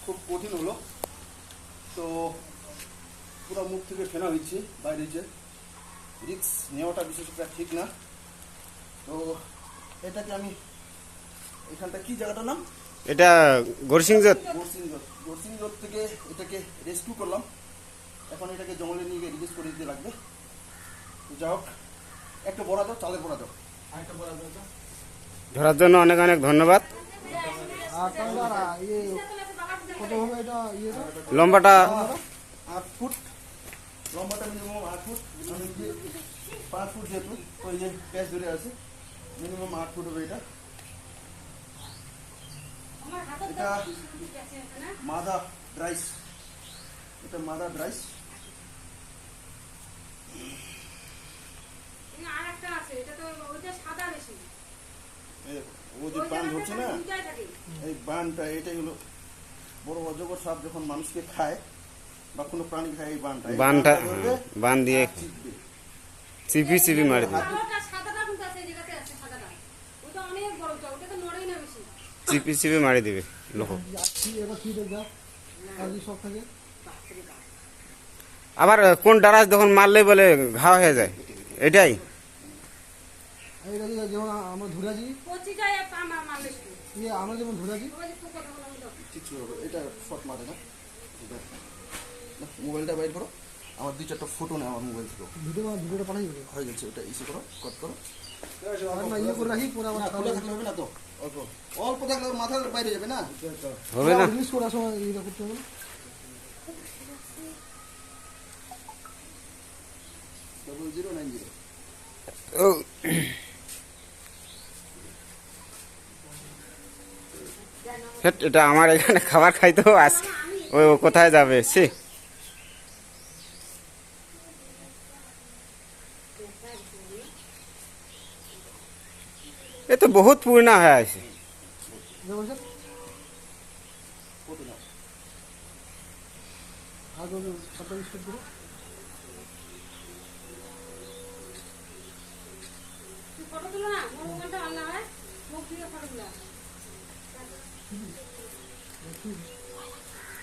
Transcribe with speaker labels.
Speaker 1: খুব কঠিন হলো। তো পুরো মুখ থেকে ফেনা হচ্ছে বাইরে, যে রিস্ক নেওয়াটা বিশেষত ঠিক না। তো এটাকে আমি এখানটা কি জায়গাটার নাম,
Speaker 2: এটা গরসিংজত।
Speaker 1: গোরসিংজত থেকে এটাকে রেস্কিউ করলাম। এখন এটাকে জঙ্গলে নিয়ে গিয়ে রিলিজ করে দিতে লাগবে। তো যাই হোক, একটা বড়া দাও, চালের বড়া দাও, আরেকটা বড়া দাও।
Speaker 2: ধরার জন্য অনেক অনেক ধন্যবাদ। লম্বাটা
Speaker 1: 8 ফুট, লম্বাটা মিনিমাম 8 ফুট, আমি 5 ফুট যেহেতু, তো এই যে প্যাচ ধরে আছে, মিনিমাম 8 ফুট হবে। এটা মাদা রাইস, এটা মাদা রাইস। ও যে বান ধরছে না, এই বানটা, এটাই হলো বড় অজগর সাপ যখন মানুষকে খায় বা কোনো প্রাণী খায়, এই
Speaker 2: বানটা বান দিয়ে চিপি চিপি মারি দিবে, চিপি চিপি মারি দিবে লোক। আবার কোন ডারাস যখন মারলে বলে ঘা হয়ে যায়, এটাই
Speaker 1: আমরা যেমন ধরেছি কিছু হবে। এটা শর্ট মারে না। মোবাইলটা বাইর করো, আমার 2-4টা ফটো নেই আমার মোবাইল থেকে। ভিডিওটা পাঠাই হয়ে গেছে, ওটা ইস্যু করো, কট করো। ইয়ে করে রাখি, পুরো আমার খোলা থাকলে হবে না তো, অল্প অল্প থাকলে ওর মাথার বাইরে যাবে না,
Speaker 2: হবে না।
Speaker 1: রিলিজ করার সময় ইয়ে করতে হবে না। 0090।
Speaker 2: ও এটা আমার এখানে খাবার খাইতেও আসে, ও কোথায় যাবে সে। এ তো বহুত পুরনা হয়ে আছে।
Speaker 3: ফটো তুলো না, মোবাইলটা আনলা হয় মুখ দিয়ে ফটো তুলা।